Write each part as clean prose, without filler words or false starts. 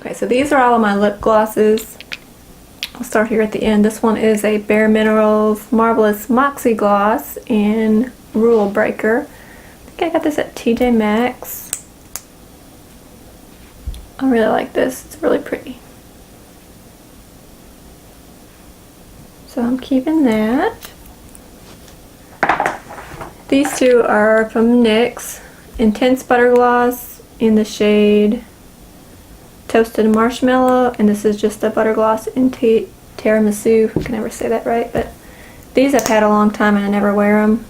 Okay, so these are all of my lip glosses. I'll start here at the end. This one is a Bare Minerals Marvelous Moxie Gloss in Rule Breaker. I think I got this at TJ Maxx. I really like this. It's really pretty. So I'm keeping that. These two are from NYX. Intense Butter Gloss in the shade Toasted Marshmallow, and this is just a butter gloss in Tiramisu. I can never say that right, but these I've had a long time and I never wear them.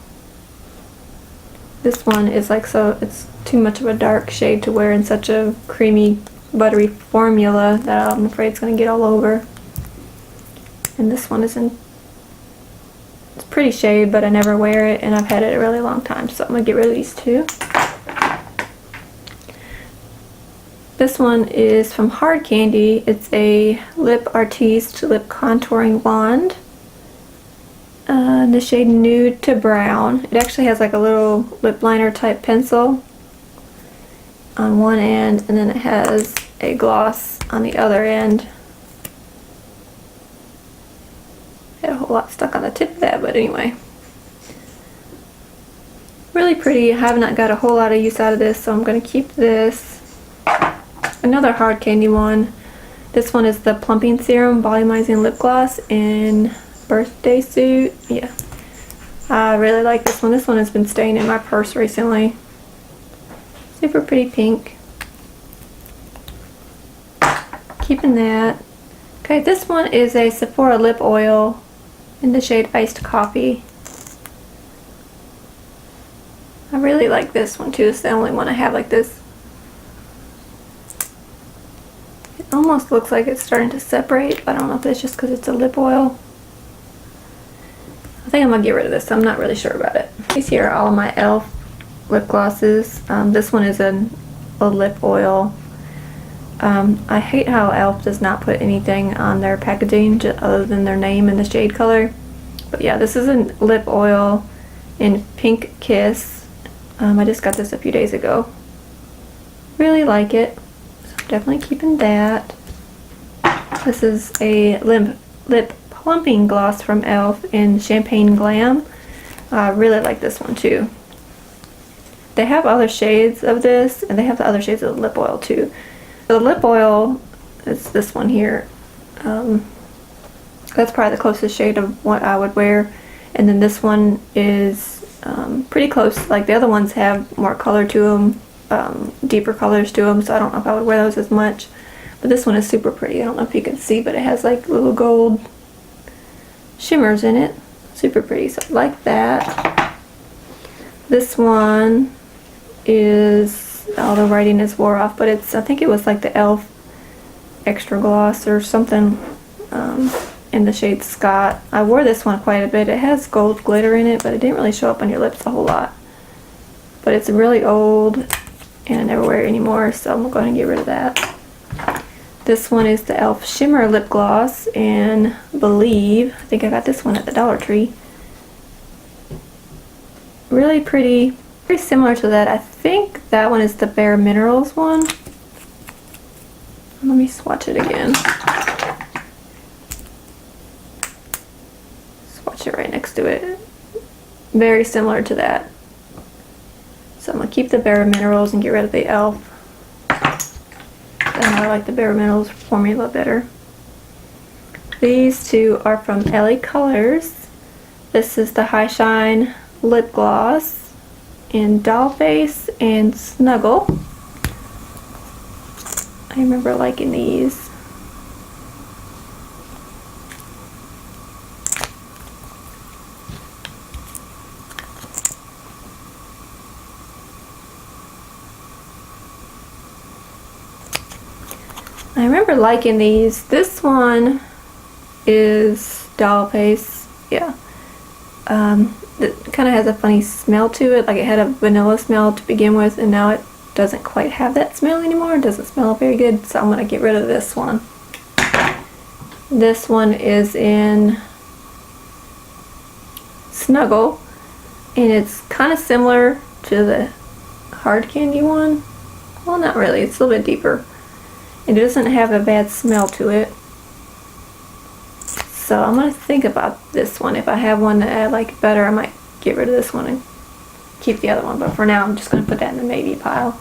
This one is like, so it's too much of a dark shade to wear in such a creamy, buttery formula that I'm afraid it's going to get all over. And this one is in, it's a pretty shade, but I never wear it, and I've had it a really long time, so I'm going to get rid of these two. This one is from Hard Candy. It's a Lip Artiste Lip Contouring Wand. The shade Nude to Brown. It actually has like a little lip liner type pencil on one end, and then it has a gloss on the other end. Had a whole lot stuck on the tip of that, but anyway. Really pretty. I have not got a whole lot of use out of this, so I'm going to keep this. Another Hard Candy one. This one is the Plumping Serum Volumizing Lip Gloss in Birthday Suit. Yeah. I really like this one. This one has been staying in my purse recently. Super pretty pink. Keeping that. Okay, this one is a Sephora Lip Oil in the shade Iced Coffee. I really like this one too. It's the only one I have like this. Almost looks like it's starting to separate, but I don't know if it's just because it's a lip oil. I think I'm going to get rid of this. I'm not really sure about it. These here are all of my e.l.f. lip glosses. This one is a lip oil. I hate how e.l.f. does not put anything on their packaging other than their name and the shade color. But yeah, this is a lip oil in Pink Kiss. I just got this a few days ago. Really like it. Definitely keeping that. This is a lip plumping gloss from e.l.f. in Champagne Glam. I really like this one too. They have other shades of this, and they have the other shades of the lip oil too. The lip oil is this one here. That's probably the closest shade of what I would wear. And then this one is pretty close. Like the other ones have more color to them. Deeper colors to them, so I don't know if I would wear those as much, but this one is super pretty. I don't know if you can see, but it has like little gold shimmers in it. Super pretty, so I like that. This one is, oh, the writing is wore off, but it's, I think it was like the e.l.f. extra gloss or something in the shade Scott. I wore this one quite a bit. It has gold glitter in it, but it didn't really show up on your lips a whole lot, but it's really old and I never wear it anymore, so I'm going to get rid of that. This one is the e.l.f. Shimmer Lip Gloss in Believe. I think I got this one at the Dollar Tree. Really pretty. Very similar to that. I think that one is the Bare Minerals one. Let me swatch it again. Swatch it right next to it. Very similar to that. So I'm going to keep the Bare Minerals and get rid of the e.l.f. I like the Bare Minerals formula better. These two are from LA Colors. This is the High Shine Lip Gloss in Dollface and Snuggle. I remember liking these. I remember liking these. This one is Dollface. Yeah. It kind of has a funny smell to it. Like it had a vanilla smell to begin with, and now it doesn't quite have that smell anymore. It doesn't smell very good, so I'm going to get rid of this one. This one is in Snuggle, and it's kind of similar to the Hard Candy one. Well, not really. It's a little bit deeper. It doesn't have a bad smell to it. So I'm gonna think about this one. If I have one that I like better, I might get rid of this one and keep the other one. But for now, I'm just gonna put that in the maybe pile.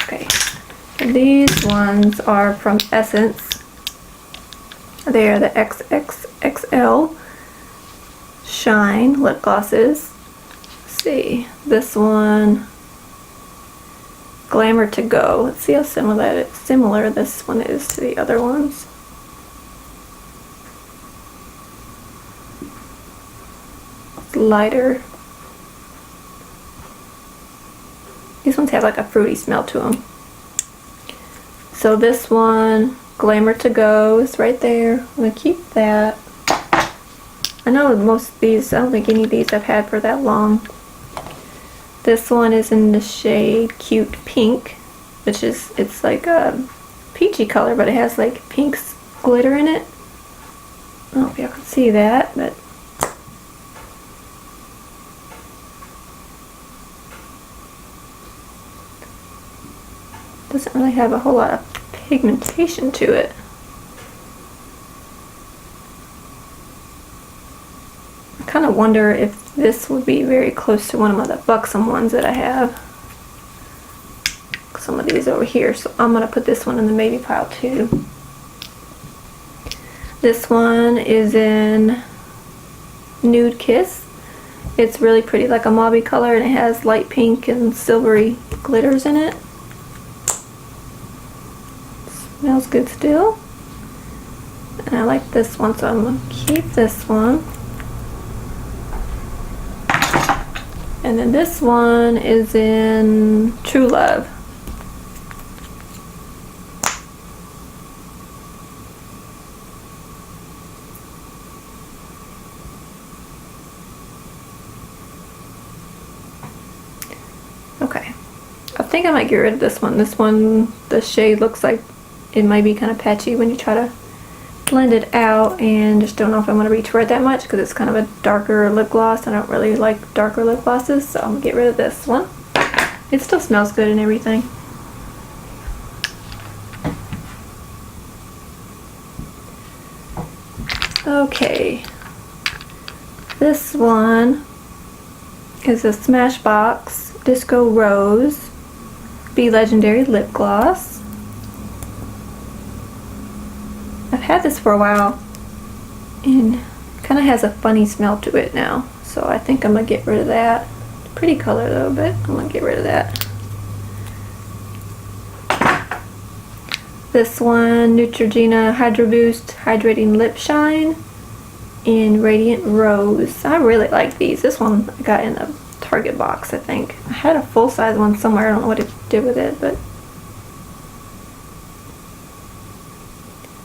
Okay, these ones are from Essence. They are the XXXL Shine lip glosses. Let's see, this one, Glamour to Go. Let's see how similar this one is to the other ones. It's lighter. These ones have like a fruity smell to them. So this one, Glamour to Go, is right there. I'm gonna keep that. I know most of these, I don't think any of these I've had for that long. This one is in the shade Cute Pink, which is, it's like a peachy color, but it has like pink glitter in it. I don't know if y'all can see that, but doesn't really have a whole lot of pigmentation to it. I kind of wonder if this would be very close to one of the Buxom ones that I have. Some of these over here, so I'm gonna put this one in the maybe pile too. This one is in Nude Kiss. It's really pretty, like a mauvey color, and it has light pink and silvery glitters in it. Smells good still. And I like this one, so I'm gonna keep this one. And then this one is in True Love. Okay, I think I might get rid of this one. This one, the shade looks like it might be kind of patchy when you try to blend it out, and just don't know if I want to reach for it that much because it's kind of a darker lip gloss. I don't really like darker lip glosses, so I'm gonna get rid of this one. It still smells good and everything. Okay, this one is a Smashbox Disco Rose Be Legendary Lip Gloss. I've had this for a while and kind of has a funny smell to it now, so I think I'm gonna get rid of that. Pretty color though, but I'm gonna get rid of that. This one, Neutrogena Hydro Boost Hydrating Lip Shine in Radiant Rose. I really like these. This one I got in the Target box, I think. I had a full-size one somewhere. I don't know what it did with it, but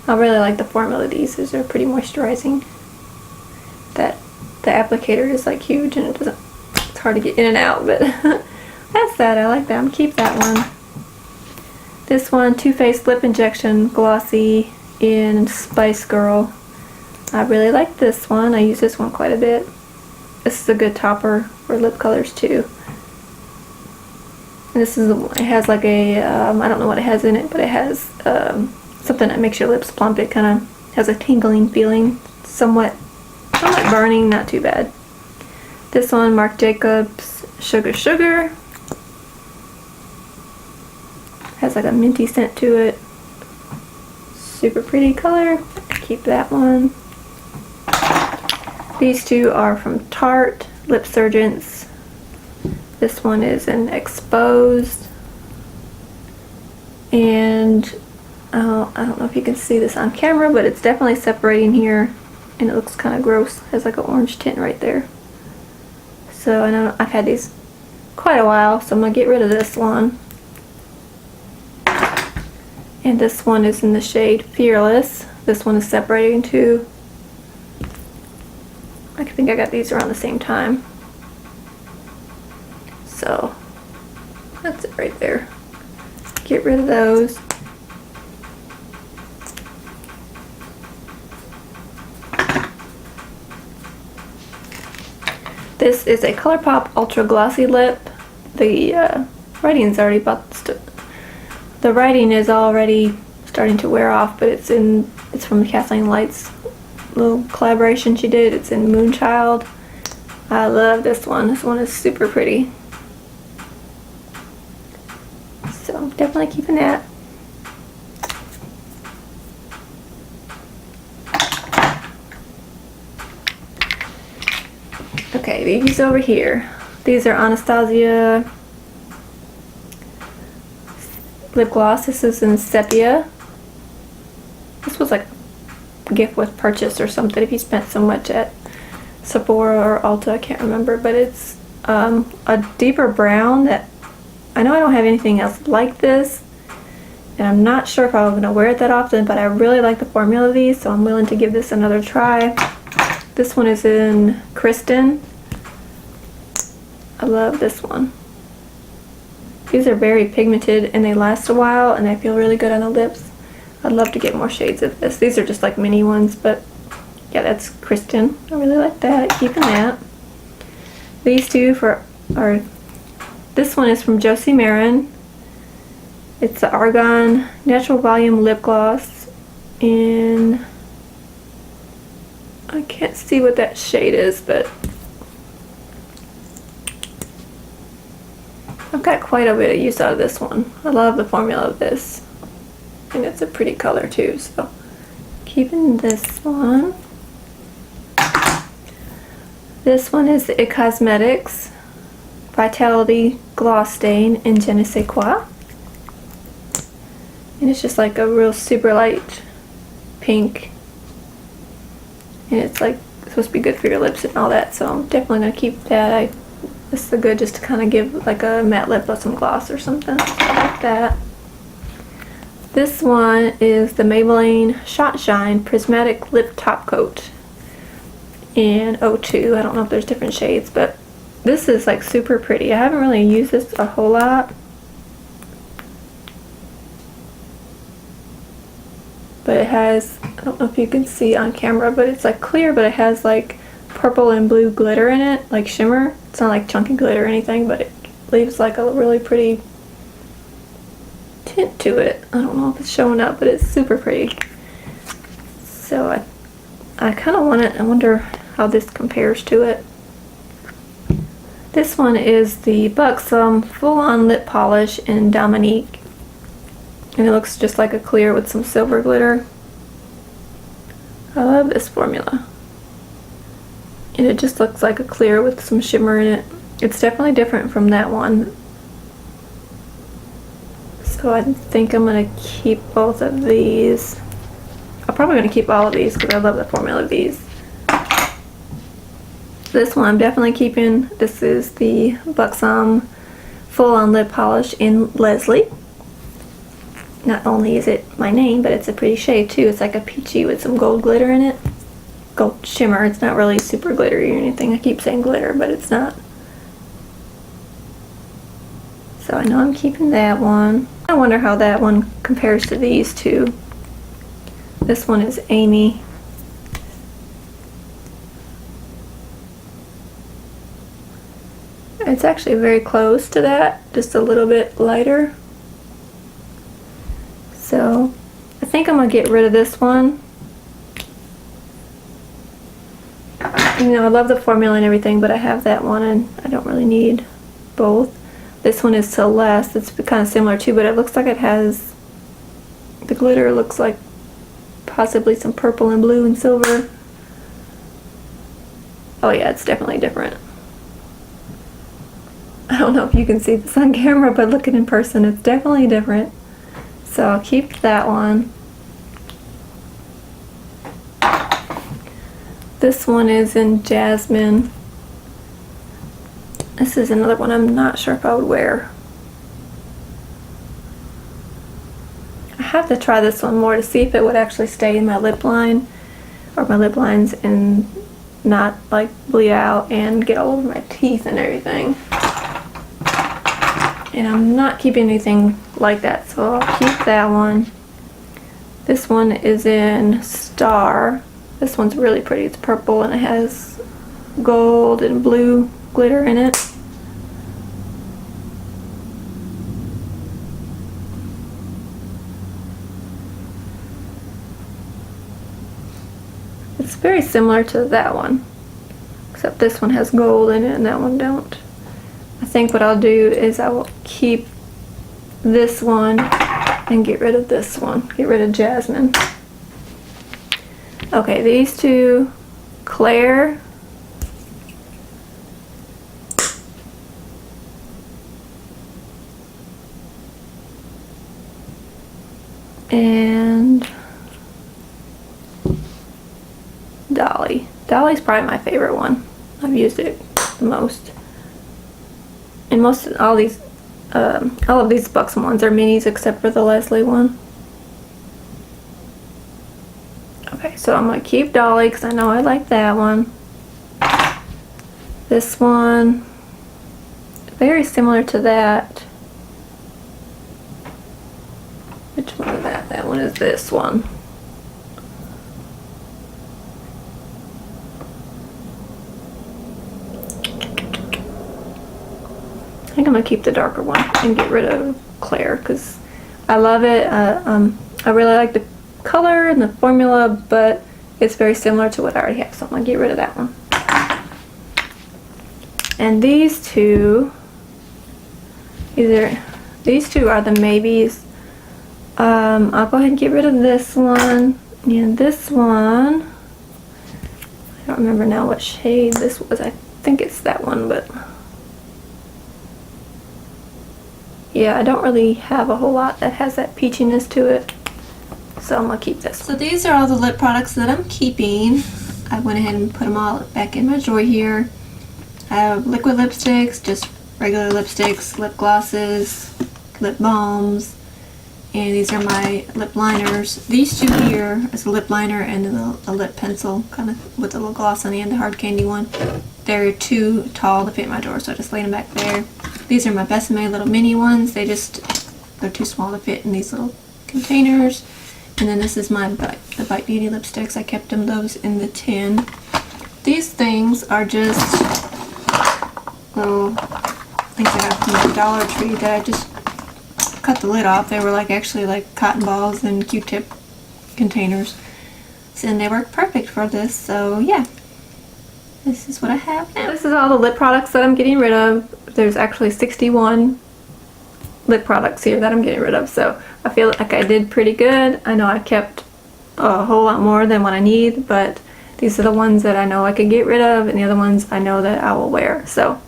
I really like the formula of these. These are pretty moisturizing. That the applicator is like huge and it's hard to get in and out, but that's that. I like that. I'm gonna keep that one. This one, Too Faced Lip Injection Glossy in Spice Girl. I really like this one. I use this one quite a bit. This is a good topper for lip colors too. And this is, it has like a, I don't know what it has in it, but it has something that makes your lips plump. It kind of has a tingling feeling, somewhat burning, not too bad. This one, Marc Jacobs Sugar Sugar. Has like a minty scent to it. Super pretty color. Keep that one. These two are from Tarte Lip Surgence. This one is an Exposed. And I don't know if you can see this on camera, but it's definitely separating here. And it looks kind of gross. Has like an orange tint right there. So I know I've had these quite a while, so I'm going to get rid of this one. And this one is in the shade Fearless. This one is separating too. I think I got these around the same time. So that's it right there. Get rid of those. This is a ColourPop Ultra Glossy Lip the writing's already about the writing is already starting to wear off, but it's from Kathleen Light's little collaboration she did. It's in Moonchild. I love this one. This one is super pretty. So I'm definitely keeping that. Okay, these over here. These are Anastasia lip gloss. This is in Sepia. This was like a gift with purchase or something if you spent so much at Sephora or Ulta, I can't remember, but it's a deeper brown that I know I don't have anything else like this, and I'm not sure if I'm going to wear it that often, but I really like the formula of these, so I'm willing to give this another try. This one is in Kristen. I love this one. These are very pigmented and they last a while and they feel really good on the lips. I'd love to get more shades of this. These are just like mini ones, but yeah, that's Kristen. I really like that. Keeping that. These two are, this one is from Josie Marin. It's the Argan Natural Volume Lip Gloss in, I can't see what that shade is, but I've got quite a bit of use out of this one. I love the formula of this. And it's a pretty color too, so keeping this one. This one is the It Cosmetics Vitality Gloss Stain in Je ne sais quoi. And it's just like a real super light pink. And it's like supposed to be good for your lips and all that, so I'm definitely going to keep that. This is good just to kind of give like a matte lip with some gloss or something. So I like that. This one is the Maybelline Shot Shine Prismatic Lip Top Coat in 02. I don't know if there's different shades, but this is like super pretty. I haven't really used this a whole lot, but it has, I don't know if you can see on camera, but it's like clear, but it has like purple and blue glitter in it, like shimmer. It's not like chunky glitter or anything, but it leaves like a really pretty tint to it. I don't know if it's showing up, but it's super pretty. So I kind of want it. I wonder how this compares to it. This one is the Buxom Full On Lip Polish in Dominique. And it looks just like a clear with some silver glitter. I love this formula. And it just looks like a clear with some shimmer in it. It's definitely different from that one. So I think I'm going to keep both of these. I'm probably going to keep all of these because I love the formula of these. This one I'm definitely keeping. This is the Buxom Full On Lip Polish in Leslie. Not only is it my name, but it's a pretty shade too. It's like a peachy with some gold glitter in it. Gold shimmer. It's not really super glittery or anything. I keep saying glitter, but it's not. So I know I'm keeping that one. I wonder how that one compares to these two. This one is Amy. It's actually very close to that, just a little bit lighter. So I think I'm going to get rid of this one. You know, I love the formula and everything, but I have that one and I don't really need both. This one is Celeste. It's kind of similar too, but it looks like it has, the glitter looks like possibly some purple and blue and silver. Oh yeah, it's definitely different. I don't know if you can see this on camera, but looking in person, it's definitely different. So I'll keep that one. This one is in Jasmine. This is another one I'm not sure if I would wear. I have to try this one more to see if it would actually stay in my lip line or my lip lines and not like bleed out and get all over my teeth and everything. And I'm not keeping anything like that, so I'll keep that one. This one is in Star. This one's really pretty. It's purple and it has gold and blue glitter in it. very similar to that one, except this one has gold in it and that one don't. I think what I'll do is I will keep this one and get rid of this one. Get rid of Jasmine. Okay, these two, Claire and Dolly. Dolly's probably my favorite one. I've used it the most. And all of these Buxom ones are minis except for the Leslie one. Okay, so I'm gonna keep Dolly because I know I like that one. This one, very similar to that. Which one is that? That one is this one. I think I'm gonna keep the darker one and get rid of Claire because I love it. I really like the color and the formula, but it's very similar to what I already have, so I'm gonna get rid of that one. And these two are the maybes. I'll go ahead and get rid of this one and this one. I don't remember now what shade this was. I think it's that one, but yeah, I don't really have a whole lot that has that peachiness to it, so I'm gonna keep this. So these are all the lip products that I'm keeping. I went ahead and put them all back in my drawer here. I have liquid lipsticks, just regular lipsticks, lip glosses, lip balms, and these are my lip liners. These two here is a lip liner and then a lip pencil, kind of with a little gloss on the end, the hard candy one. They're too tall to fit in my drawer, so I just laid them back there. These are my Besame little mini ones. They're too small to fit in these little containers. And then this is the Bite Beauty lipsticks. I kept those in the tin. These things are just little things I got from the Dollar Tree that I just cut the lid off. They were actually like cotton balls and Q-tip containers. And they work perfect for this, so yeah. This is what I have now. This is all the lip products that I'm getting rid of. There's actually 61 lip products here that I'm getting rid of, so I feel like I did pretty good. I know I kept a whole lot more than what I need, but these are the ones that I know I could get rid of, and the other ones I know that I will wear, so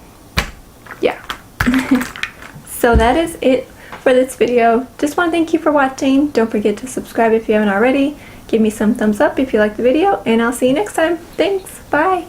yeah. So that is it for this video. Just want to thank you for watching. Don't forget to subscribe if you haven't already. Give me some thumbs up if you like the video, and I'll see you next time. Thanks. Bye.